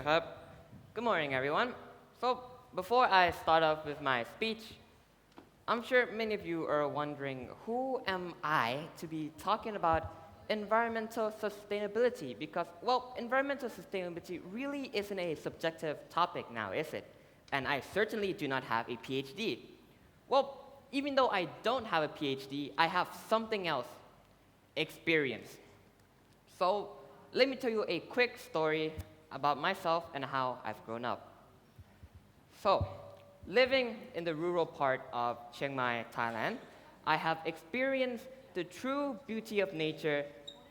ครับ Good morning, everyone. So, before I start off with my speech, I'm sure many of you are wondering who am I to be talking about environmental sustainability? Because, well, environmental sustainability really isn't a subjective topic now, is it? And I certainly do not have a PhD. Well, even though I don't have a PhD, I have something else, experience. So, let me tell you a quick story about myself and how I've grown up. So, living in the rural part of Chiang Mai, Thailand, I have experienced the true beauty of nature,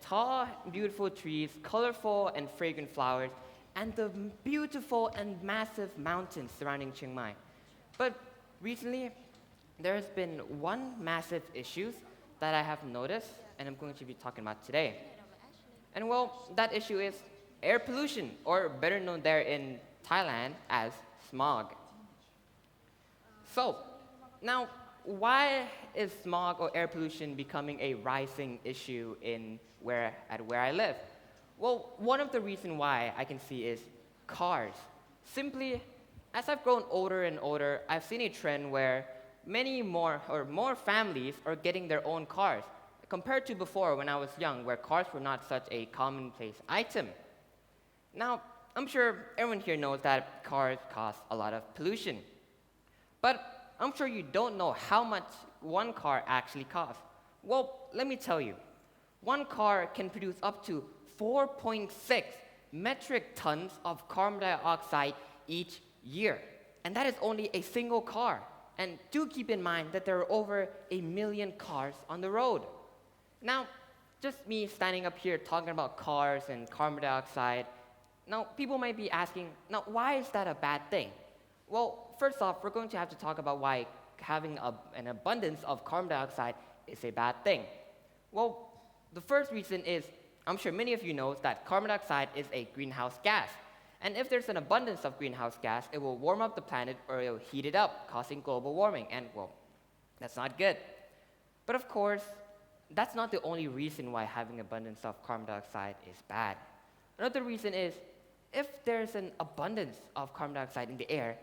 tall, beautiful trees, colorful and fragrant flowers, and the beautiful and massive mountains surrounding Chiang Mai. But recently, there has been one massive issue that I have noticed, and I'm going to be talking about today. And well, that issue is air pollution, or better known there in Thailand as smog. So, now, why is smog or air pollution becoming a rising issue where I live? Well, one of the reasons why I can see is cars. Simply, as I've grown older and older, I've seen a trend where many more families are getting their own cars, compared to before when I was young, where cars were not such a commonplace item. Now, I'm sure everyone here knows that cars cause a lot of pollution. But I'm sure you don't know how much one car actually costs. Well, let me tell you. One car can produce up to 4.6 metric tons of carbon dioxide each year. And that is only a single car. And do keep in mind that there are over 1 million cars on the road. Now, just me standing up here talking about cars and carbon dioxide, now people might be asking, now why is that a bad thing? Well, first off, we're going to have to talk about why having an abundance of carbon dioxide is a bad thing. Well, the first reason is, I'm sure many of you know that carbon dioxide is a greenhouse gas. And if there's an abundance of greenhouse gas, it will warm up the planet or it will heat it up, causing global warming. And well, that's not good. But of course, that's not the only reason why having abundance of carbon dioxide is bad. Another reason is, if there's an abundance of carbon dioxide in the air,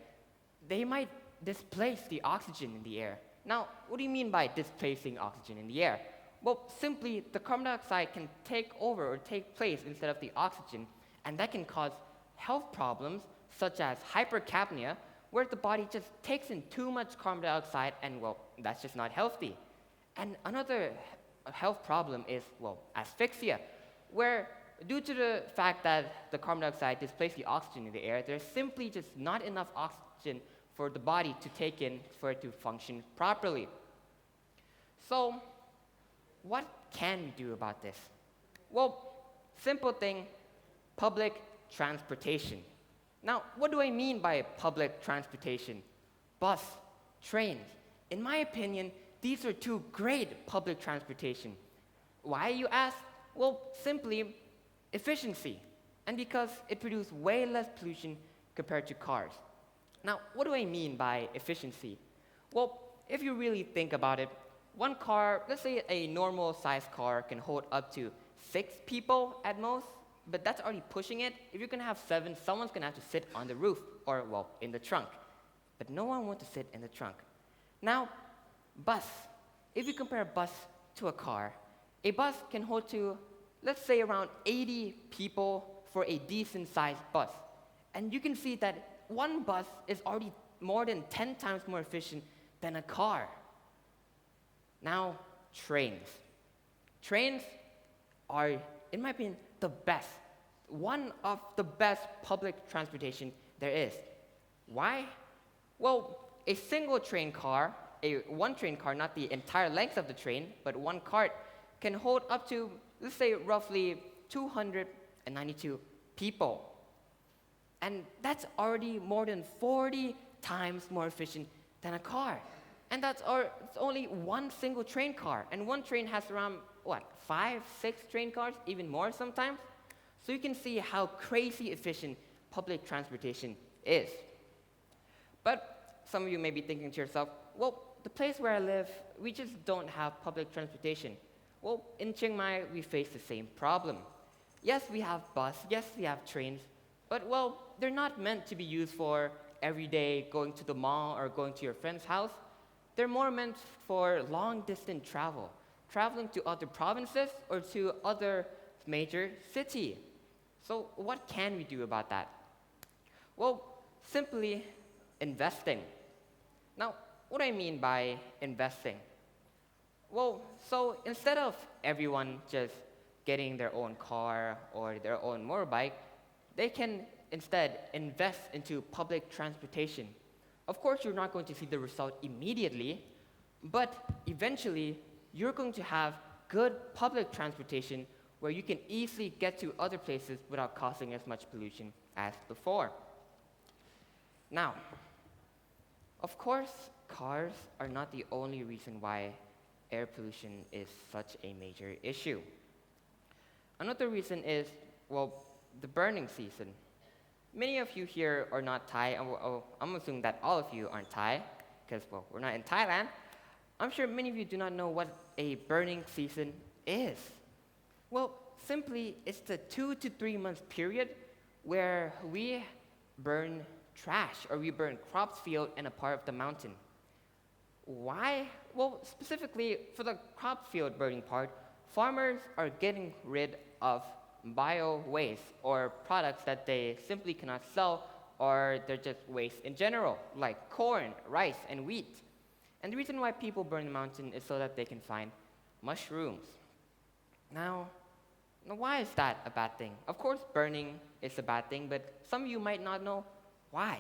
they might displace the oxygen in the air. Now, what do you mean by displacing oxygen in the air? Well, simply, the carbon dioxide can take over or take place instead of the oxygen, and that can cause health problems such as hypercapnia, where the body just takes in too much carbon dioxide, and well, that's just not healthy. And another health problem is, well, asphyxia, where due to the fact that the carbon dioxide displaces the oxygen in the air, there's simply just not enough oxygen for the body to take in for it to function properly. So, what can we do about this? Well, simple thing, public transportation. Now, what do I mean by public transportation? Bus, trains. In my opinion, these are two great public transportation. Why, you ask? Well, simply efficiency, and because it produces way less pollution compared to cars. Now, what do I mean by efficiency? Well, if you really think about it, one car, let's say a normal sized car can hold up to 6 people at most, but that's already pushing it. If you're gonna have 7, someone's gonna have to sit on the roof, or well, in the trunk. But no one wants to sit in the trunk. Now, bus. If you compare a bus to a car, a bus can hold to, let's say, around 80 people for a decent-sized bus. And you can see that one bus is already more than 10 times more efficient than a car. Now, trains. Trains are, in my opinion, the best. One of the best public transportation there is. Why? Well, a single train car, one train car, not the entire length of the train, but one cart, can hold up to, let's say, roughly 292 people. And that's already more than 40 times more efficient than a car. And it's only one single train car. And one train has around, 5, 6 train cars, even more sometimes? So you can see how crazy efficient public transportation is. But some of you may be thinking to yourself, well, the place where I live, we just don't have public transportation. Well, in Chiang Mai, we face the same problem. Yes, we have bus, yes, we have trains, But well, they're not meant to be used for every day going to the mall or going to your friend's house. They're more meant for long distance travel, traveling to other provinces or to other major city. So what can we do about that? Well, simply investing. Now, what do I mean by investing? Well, so instead of everyone just getting their own car or their own motorbike, they can instead invest into public transportation. Of course, you're not going to see the result immediately, but eventually, you're going to have good public transportation where you can easily get to other places without causing as much pollution as before. Now, of course, cars are not the only reason why air pollution is such a major issue. Another reason is, well, the burning season. Many of you here are not Thai. I'm assuming that all of you aren't Thai, because, well, we're not in Thailand. I'm sure many of you do not know what a burning season is. Well, simply, it's the 2 to 3 month period where we burn trash or we burn crops field and a part of the mountain. Why? Well, specifically for the crop field burning part, farmers are getting rid of bio-waste or products that they simply cannot sell or they're just waste in general, like corn, rice, and wheat. And the reason why people burn the mountain is so that they can find mushrooms. Now, why is that a bad thing? Of course, burning is a bad thing, but some of you might not know why.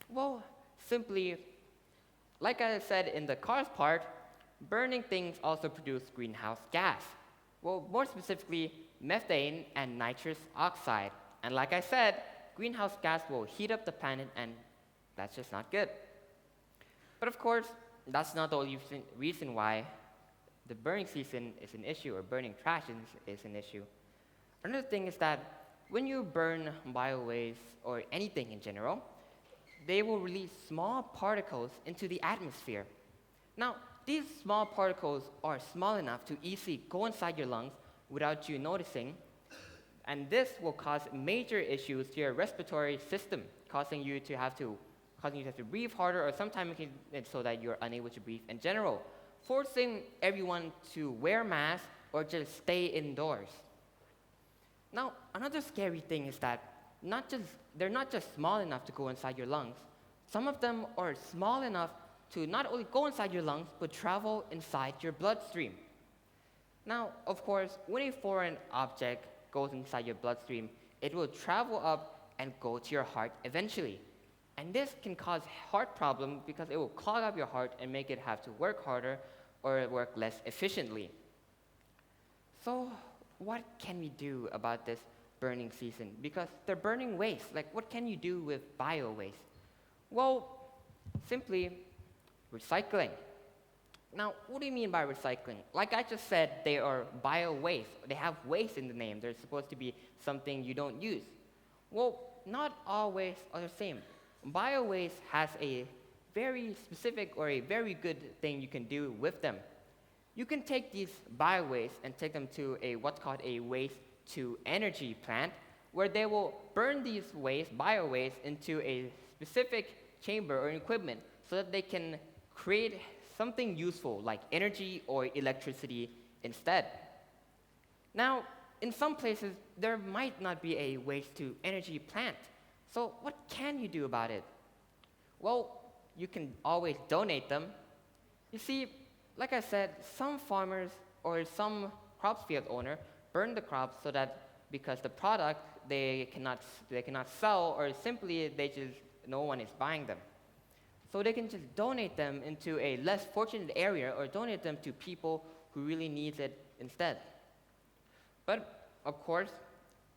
Well, simply, like I said in the cars part, burning things also produce greenhouse gas. Well, more specifically, methane and nitrous oxide. And like I said, greenhouse gas will heat up the planet, and that's just not good. But of course, that's not the only reason why the burning season is an issue, or burning trash is an issue. Another thing is that when you burn bio-waste or anything in general, they will release small particles into the atmosphere. Now, these small particles are small enough to easily go inside your lungs without you noticing, and this will cause major issues to your respiratory system, causing you to have to breathe harder, or sometimes it's so that you're unable to breathe in general, forcing everyone to wear masks or just stay indoors. Now, another scary thing is that they're not just small enough to go inside your lungs. Some of them are small enough to not only go inside your lungs, but travel inside your bloodstream. Now, of course, when a foreign object goes inside your bloodstream, it will travel up and go to your heart eventually. And this can cause heart problems because it will clog up your heart and make it have to work harder or work less efficiently. So, what can we do about this burning season? Because they're burning waste. Like, what can you do with bio-waste? Well, simply recycling. Now, what do you mean by recycling? Like I just said, they are bio-waste. They have waste in the name. They're supposed to be something you don't use. Well, not all waste are the same. Bio-waste has a very specific or a very good thing you can do with them. You can take these bio-waste and take them to what's called a waste-to-energy plant, where they will burn these bio-waste into a specific chamber or equipment so that they can create something useful like energy or electricity instead. Now, in some places, there might not be a waste-to-energy plant. So what can you do about it? Well, you can always donate them. You see, like I said, some farmers or some crop field owner burn the crops so that because the product they cannot sell, or simply no one is buying them. So they can just donate them into a less fortunate area or donate them to people who really need it instead. But of course,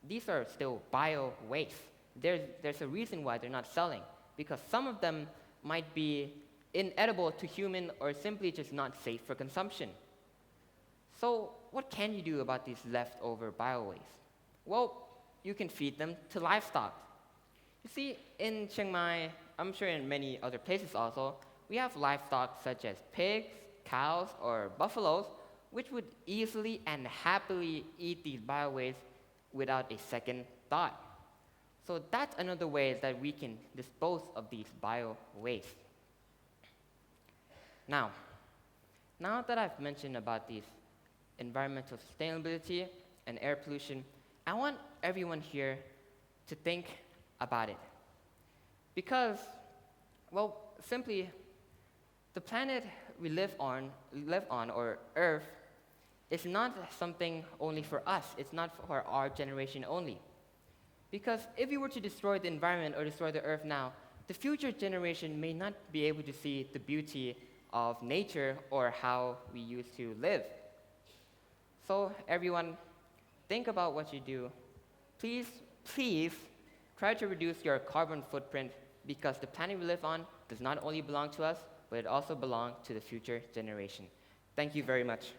these are still bio-waste. There's a reason why they're not selling, because some of them might be inedible to human or simply just not safe for consumption. So what can you do about these leftover bio-waste? Well, you can feed them to livestock. You see, in Chiang Mai, I'm sure in many other places also, we have livestock such as pigs, cows, or buffaloes, which would easily and happily eat these bio-waste without a second thought. So that's another way that we can dispose of these bio-waste. Now that I've mentioned about these environmental sustainability and air pollution, I want everyone here to think about it. Because, well, simply, the planet we live on, or Earth, is not something only for us. It's not for our generation only. Because if we were to destroy the environment or destroy the Earth now, the future generation may not be able to see the beauty of nature or how we used to live. So everyone, think about what you do. Please try to reduce your carbon footprint, because the planet we live on does not only belong to us, but it also belongs to the future generation. Thank you very much.